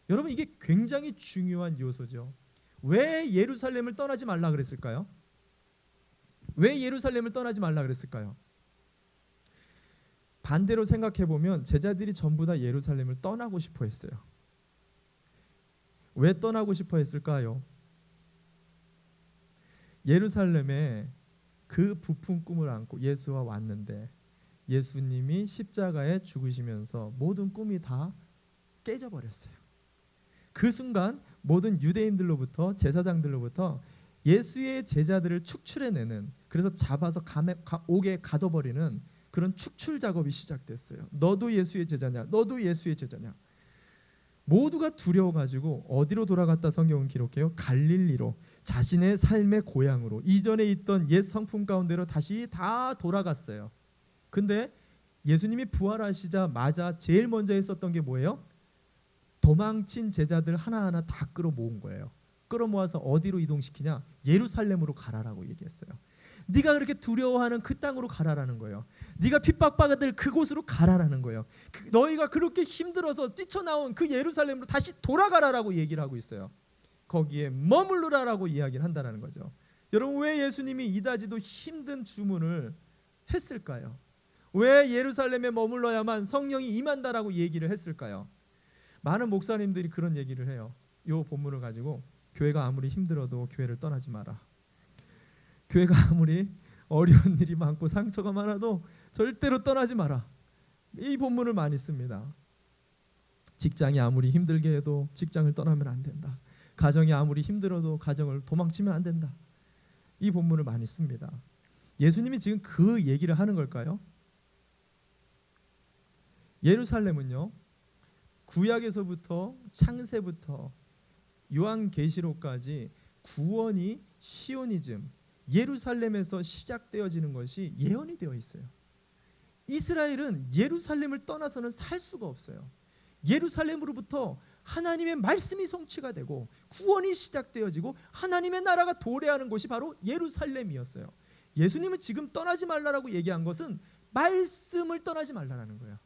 여러분 이게 굉장히 중요한 요소죠. 왜 예루살렘을 떠나지 말라 그랬을까요? 왜 예루살렘을 떠나지 말라 그랬을까요? 반대로 생각해 보면 제자들이 전부 다 예루살렘을 떠나고 싶어 했어요. 왜 떠나고 싶어 했을까요? 예루살렘에 그 부푼 꿈을 안고 예수와 왔는데 예수님이 십자가에 죽으시면서 모든 꿈이 다 깨져버렸어요. 그 순간 모든 유대인들로부터 제사장들로부터 예수의 제자들을 축출해내는, 그래서 잡아서 옥에 가둬버리는 그런 축출 작업이 시작됐어요. 너도 예수의 제자냐? 너도 예수의 제자냐? 모두가 두려워가지고 어디로 돌아갔다 성경은 기록해요? 갈릴리로, 자신의 삶의 고향으로, 이전에 있던 옛 성품 가운데로 다시 다 돌아갔어요. 근데 예수님이 부활하시자마자 제일 먼저 했었던 게 뭐예요? 도망친 제자들 하나하나 다 끌어모은 거예요. 끌어모아서 어디로 이동시키냐? 예루살렘으로 가라라고 얘기했어요. 네가 그렇게 두려워하는 그 땅으로 가라라는 거예요. 네가 핍박받을 그곳으로 가라라는 거예요. 너희가 그렇게 힘들어서 뛰쳐나온 그 예루살렘으로 다시 돌아가라라고 얘기를 하고 있어요. 거기에 머물러라라고 이야기를 한다는 거죠. 여러분 왜 예수님이 이다지도 힘든 주문을 했을까요? 왜 예루살렘에 머물러야만 성령이 임한다라고 얘기를 했을까요? 많은 목사님들이 그런 얘기를 해요. 이 본문을 가지고 교회가 아무리 힘들어도 교회를 떠나지 마라. 교회가 아무리 어려운 일이 많고 상처가 많아도 절대로 떠나지 마라. 이 본문을 많이 씁니다. 직장이 아무리 힘들게 해도 직장을 떠나면 안 된다. 가정이 아무리 힘들어도 가정을 도망치면 안 된다. 이 본문을 많이 씁니다. 예수님이 지금 그 얘기를 하는 걸까요? 예루살렘은요, 구약에서부터 창세부터 요한계시록까지 구원이 시오니즘, 예루살렘에서 시작되어지는 것이 예언이 되어 있어요. 이스라엘은 예루살렘을 떠나서는 살 수가 없어요. 예루살렘으로부터 하나님의 말씀이 성취가 되고 구원이 시작되어지고 하나님의 나라가 도래하는 곳이 바로 예루살렘이었어요. 예수님은 지금 떠나지 말라라고 얘기한 것은 말씀을 떠나지 말라라는 거예요.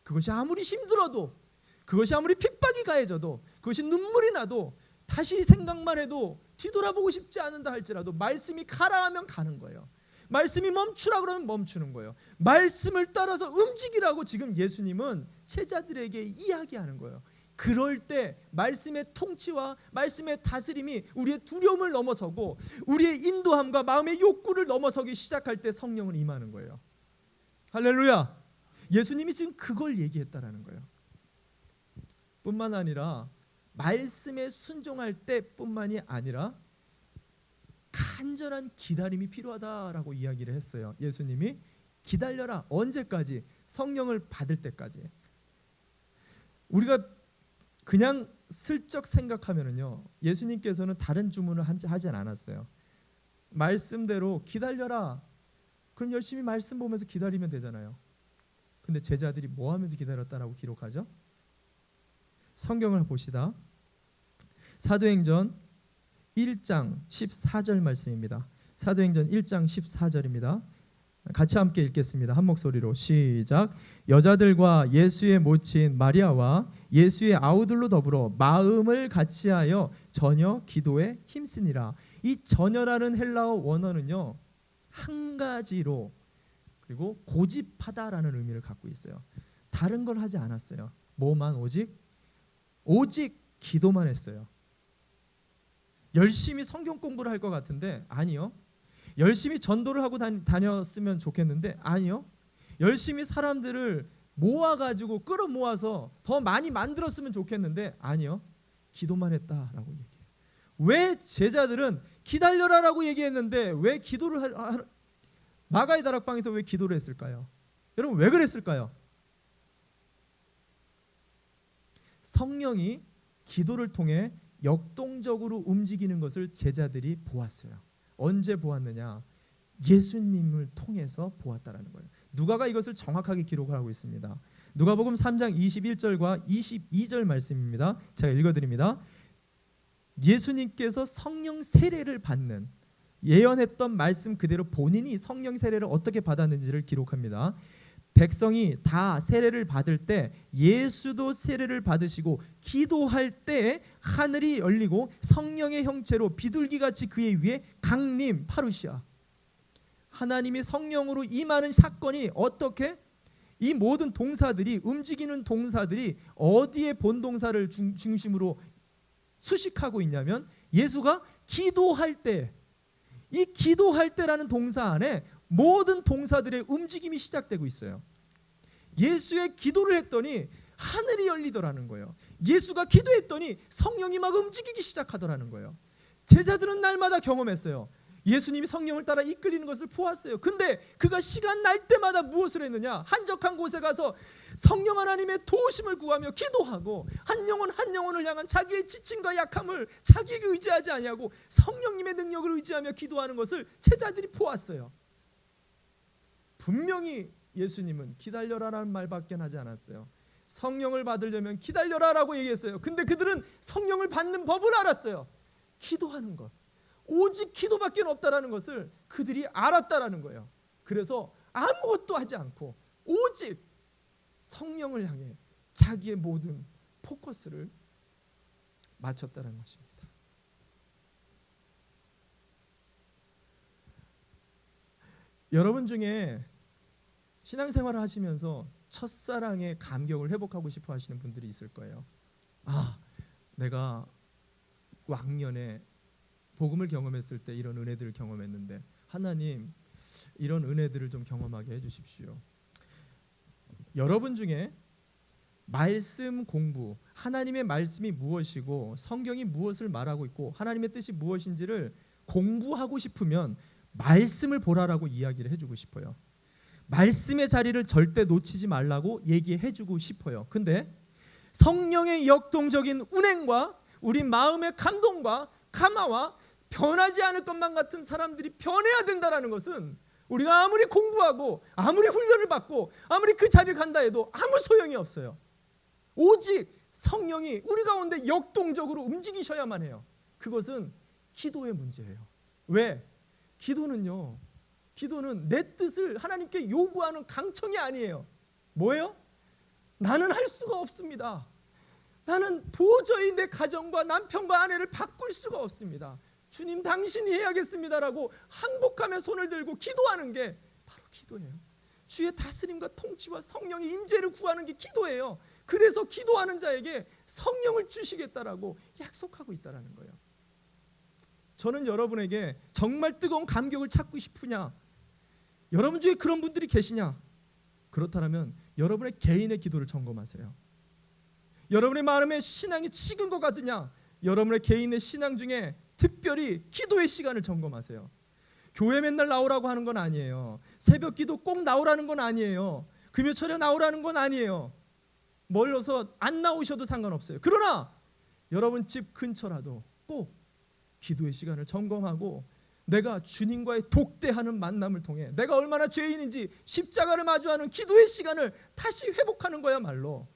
그것이 아무리 힘들어도, 그것이 아무리 핍박이 가해져도, 그것이 눈물이 나도, 다시 생각만 해도 뒤돌아보고 싶지 않은다 할지라도 말씀이 가라 하면 가는 거예요. 말씀이 멈추라 그러면 멈추는 거예요. 말씀을 따라서 움직이라고 지금 예수님은 제자들에게 이야기하는 거예요. 그럴 때 말씀의 통치와 말씀의 다스림이 우리의 두려움을 넘어서고 우리의 인도함과 마음의 욕구를 넘어서기 시작할 때 성령은 임하는 거예요. 할렐루야. 예수님이 지금 그걸 얘기했다라는 거예요. 뿐만 아니라 말씀에 순종할 때뿐만이 아니라 간절한 기다림이 필요하다라고 이야기를 했어요. 예수님이 기다려라. 언제까지? 성령을 받을 때까지. 우리가 그냥 슬쩍 생각하면은요, 예수님께서는 다른 주문을 하지 않았어요. 말씀대로 기다려라. 그럼 열심히 말씀 보면서 기다리면 되잖아요. 근데 제자들이 뭐 하면서 기다렸다라고 기록하죠? 성경을 보시다. 사도행전 1장 14절 말씀입니다. 사도행전 1장 14절입니다. 같이 함께 읽겠습니다. 한 목소리로 시작. 여자들과 예수의 모친 마리아와 예수의 아우들로 더불어 마음을 같이하여 전혀 기도에 힘쓰니라. 이 전혀라는 헬라어 원어는요, 한 가지로 그리고 고집하다라는 의미를 갖고 있어요. 다른 걸 하지 않았어요. 뭐만? 오직 기도만 했어요. 열심히 성경 공부를 할 것 같은데 아니요. 열심히 전도를 하고 다녔으면 좋겠는데 아니요. 열심히 사람들을 모아가지고 끌어모아서 더 많이 만들었으면 좋겠는데 아니요. 기도만 했다라고 얘기해요. 왜 제자들은 기다려라라고 얘기했는데 왜 기도를 마가의 다락방에서 왜 기도를 했을까요? 여러분 왜 그랬을까요? 성령이 기도를 통해 역동적으로 움직이는 것을 제자들이 보았어요. 언제 보았느냐? 예수님을 통해서 보았다라는 거예요. 누가가 이것을 정확하게 기록하고 있습니다. 누가복음 3장 21절과 22절 말씀입니다. 제가 읽어드립니다. 예수님께서 성령 세례를 받는, 예언했던 말씀 그대로 본인이 성령 세례를 어떻게 받았는지를 기록합니다. 백성이 다 세례를 받을 때 예수도 세례를 받으시고 기도할 때 하늘이 열리고 성령의 형체로 비둘기같이 그의 위에 강림 파루시아, 하나님이 성령으로 임하는 사건이 어떻게, 이 모든 동사들이, 움직이는 동사들이 어디에 본동사를 중심으로 수식하고 있냐면 예수가 기도할 때, 이 기도할 때라는 동사 안에 모든 동사들의 움직임이 시작되고 있어요. 예수의 기도를 했더니 하늘이 열리더라는 거예요. 예수가 기도했더니 성령이 막 움직이기 시작하더라는 거예요. 제자들은 날마다 경험했어요. 예수님이 성령을 따라 이끌리는 것을 보았어요. 근데 그가 시간 날 때마다 무엇을 했느냐? 한적한 곳에 가서 성령 하나님의 도우심을 구하며 기도하고 한 영혼 한 영혼을 향한 자기의 지침과 약함을 자기에게 의지하지 아니하고 성령님의 능력을 의지하며 기도하는 것을 제자들이 보았어요. 분명히 예수님은 기다려라라는 말밖에 하지 않았어요. 성령을 받으려면 기다려라라고 얘기했어요. 근데 그들은 성령을 받는 법을 알았어요. 기도하는 것, 오직 기도밖에 없다라는 것을 그들이 알았다라는 거예요. 그래서 아무것도 하지 않고 오직 성령을 향해 자기의 모든 포커스를 맞췄다는 것입니다. 여러분 중에 신앙생활을 하시면서 첫사랑의 감격을 회복하고 싶어 하시는 분들이 있을 거예요. 내가 왕년에 복음을 경험했을 때 이런 은혜들을 경험했는데 하나님 이런 은혜들을 좀 경험하게 해주십시오. 여러분 중에 말씀 공부, 하나님의 말씀이 무엇이고 성경이 무엇을 말하고 있고 하나님의 뜻이 무엇인지를 공부하고 싶으면 말씀을 보라라고 이야기를 해주고 싶어요. 말씀의 자리를 절대 놓치지 말라고 얘기해주고 싶어요. 근데 성령의 역동적인 운행과 우리 마음의 감동과 감화와 변하지 않을 것만 같은 사람들이 변해야 된다는 것은 우리가 아무리 공부하고 아무리 훈련을 받고 아무리 그 자리를 간다 해도 아무 소용이 없어요. 오직 성령이 우리 가운데 역동적으로 움직이셔야만 해요. 그것은 기도의 문제예요. 왜? 기도는 내 뜻을 하나님께 요구하는 강청이 아니에요. 뭐예요? 나는 할 수가 없습니다. 나는 도저히 내 가정과 남편과 아내를 바꿀 수가 없습니다. 주님 당신이 해야겠습니다라고 항복하며 손을 들고 기도하는 게 바로 기도예요. 주의 다스림과 통치와 성령의 임재를 구하는 게 기도예요. 그래서 기도하는 자에게 성령을 주시겠다라고 약속하고 있다라는 거예요. 저는 여러분에게 정말 뜨거운 감격을 찾고 싶으냐? 여러분 중에 그런 분들이 계시냐? 그렇다면 여러분의 개인의 기도를 점검하세요. 여러분의 마음에 신앙이 식은 것 같으냐? 여러분의 개인의 신앙 중에 특별히 기도의 시간을 점검하세요. 교회 맨날 나오라고 하는 건 아니에요. 새벽 기도 꼭 나오라는 건 아니에요. 금요철에 나오라는 건 아니에요. 멀어서 안 나오셔도 상관없어요. 그러나 여러분 집 근처라도 꼭 기도의 시간을 점검하고 내가 주님과의 독대하는 만남을 통해 내가 얼마나 죄인인지 십자가를 마주하는 기도의 시간을 다시 회복하는 거야말로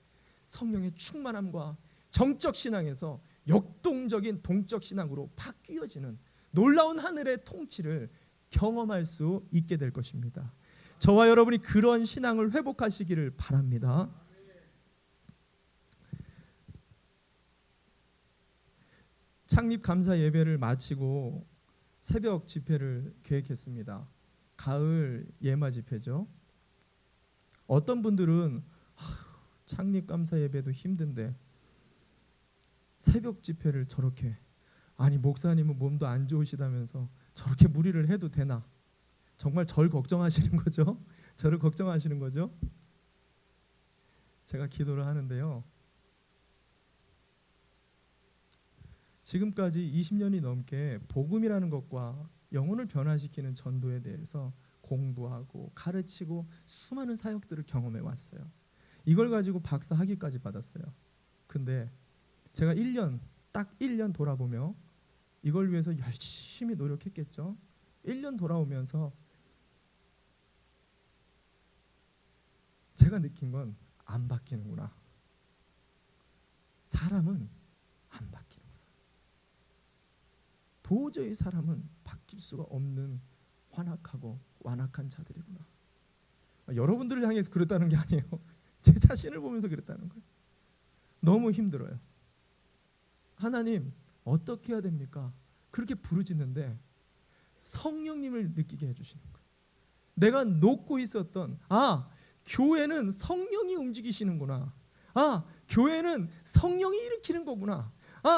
성령의 충만함과 정적 신앙에서 역동적인 동적 신앙으로 바뀌어지는 놀라운 하늘의 통치를 경험할 수 있게 될 것입니다. 저와 여러분이 그런 신앙을 회복하시기를 바랍니다. 창립 감사 예배를 마치고 새벽 집회를 계획했습니다. 가을 예마 집회죠. 어떤 분들은 창립 감사 예배도 힘든데 새벽 집회를 저렇게, 아니 목사님은 몸도 안 좋으시다면서 저렇게 무리를 해도 되나? 정말 절 걱정하시는 거죠? 저를 걱정하시는 거죠? 제가 기도를 하는데요, 지금까지 20년이 넘게 복음이라는 것과 영혼을 변화시키는 전도에 대해서 공부하고 가르치고 수많은 사역들을 경험해 왔어요. 이걸 가지고 박사 학위까지 받았어요. 근데 제가 딱 1년 돌아보며 이걸 위해서 열심히 노력했겠죠. 1년 돌아오면서 제가 느낀 건 안 바뀌는구나. 사람은 안 바뀌는구나. 도저히 사람은 바뀔 수가 없는 환악하고 완악한 자들이구나. 여러분들을 향해서 그랬다는 게 아니에요. 제 자신을 보면서 그랬다는 거예요. 너무 힘들어요. 하나님 어떻게 해야 됩니까? 그렇게 부르짖는데 성령님을 느끼게 해주시는 거예요. 내가 놓고 있었던 교회는 성령이 움직이시는구나. 교회는 성령이 일으키는 거구나.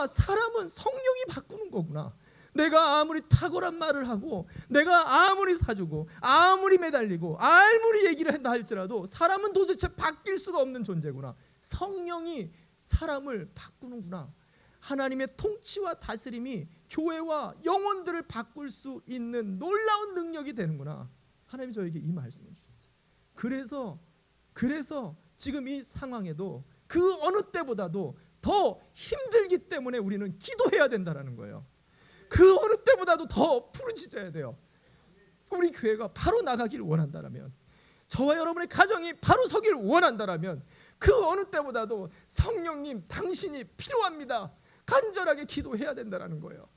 사람은 성령이 바꾸는 거구나. 내가 아무리 탁월한 말을 하고 내가 아무리 사주고 아무리 매달리고 아무리 얘기를 한다 할지라도 사람은 도대체 바뀔 수가 없는 존재구나. 성령이 사람을 바꾸는구나. 하나님의 통치와 다스림이 교회와 영혼들을 바꿀 수 있는 놀라운 능력이 되는구나. 하나님이 저에게 이 말씀을 주셨어요. 그래서 지금 이 상황에도 그 어느 때보다도 더 힘들기 때문에 우리는 기도해야 된다는 거예요. 그 어느 때보다도 더 부르짖어야 돼요. 우리 교회가 바로 나가기를 원한다면, 저와 여러분의 가정이 바로 서기를 원한다면 그 어느 때보다도 성령님 당신이 필요합니다. 간절하게 기도해야 된다는 거예요.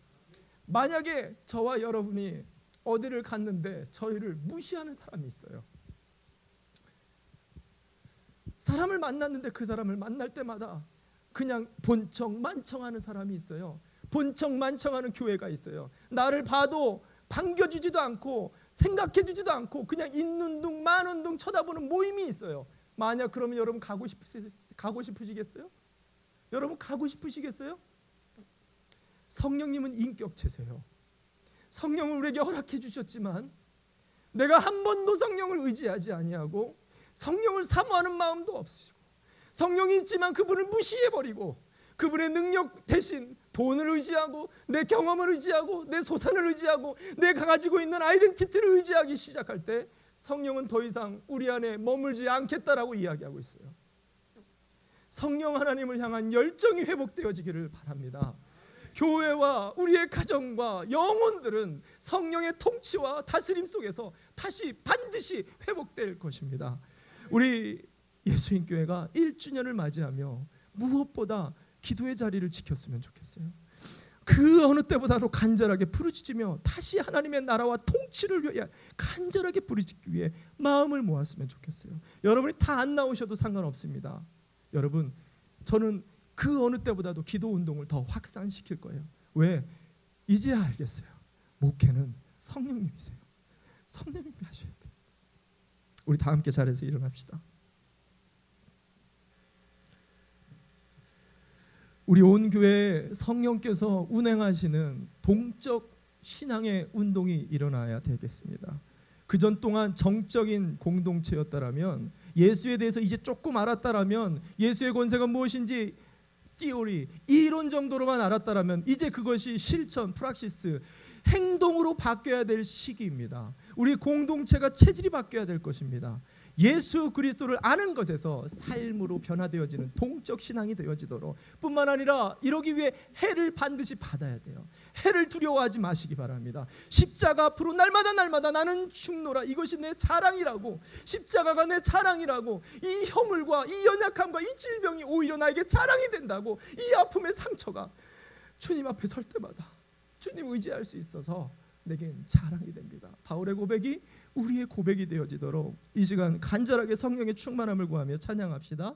만약에 저와 여러분이 어디를 갔는데 저희를 무시하는 사람이 있어요. 사람을 만났는데 그 사람을 만날 때마다 그냥 본청만청하는 사람이 있어요. 본청만청하는 교회가 있어요. 나를 봐도 반겨주지도 않고 생각해주지도 않고 그냥 있는 둥 마는 둥 쳐다보는 모임이 있어요. 만약 그러면 여러분 가고 싶으시겠어요? 여러분 가고 싶으시겠어요? 성령님은 인격체세요. 성령을 우리에게 허락해 주셨지만 내가 한 번도 성령을 의지하지 아니하고 성령을 사모하는 마음도 없으시고 성령이 있지만 그분을 무시해버리고 그분의 능력 대신 돈을 의지하고 내 경험을 의지하고 내 소산을 의지하고 내가 가지고 있는 아이덴티티를 의지하기 시작할 때 성령은 더 이상 우리 안에 머물지 않겠다라고 이야기하고 있어요. 성령 하나님을 향한 열정이 회복되어지기를 바랍니다. 교회와 우리의 가정과 영혼들은 성령의 통치와 다스림 속에서 다시 반드시 회복될 것입니다. 우리 예수인교회가 1주년을 맞이하며 무엇보다 기도의 자리를 지켰으면 좋겠어요. 그 어느 때보다도 간절하게 부르짖으며 다시 하나님의 나라와 통치를 위해 간절하게 부르짖기 위해 마음을 모았으면 좋겠어요. 여러분이 다 안 나오셔도 상관없습니다. 여러분, 저는 그 어느 때보다도 기도 운동을 더 확산시킬 거예요. 왜? 이제야 알겠어요. 목회는 성령님이세요. 성령님이 하셔야 돼요. 우리 다 함께 자리에서 일어납시다. 우리 온 교회에 성령께서 운행하시는 동적 신앙의 운동이 일어나야 되겠습니다. 그전 동안 정적인 공동체였다라면, 예수에 대해서 이제 조금 알았다라면, 예수의 권세가 무엇인지 티오리, 이론 정도로만 알았다라면, 이제 그것이 실천, 프락시스, 행동으로 바뀌어야 될 시기입니다. 우리 공동체가 체질이 바뀌어야 될 것입니다. 예수 그리스도를 아는 것에서 삶으로 변화되어지는 동적 신앙이 되어지도록, 뿐만 아니라 이러기 위해 해를 반드시 받아야 돼요. 해를 두려워하지 마시기 바랍니다. 십자가 앞으로 날마다 나는 죽노라, 이것이 내 자랑이라고, 십자가가 내 자랑이라고, 이 허물과 이 연약함과 이 질병이 오히려 나에게 자랑이 된다고, 이 아픔의 상처가 주님 앞에 설 때마다 주님 의지할 수 있어서 내겐 자랑이 됩니다. 바울의 고백이 우리의 고백이 되어지도록 이 시간 간절하게 성령의 충만함을 구하며 찬양합시다.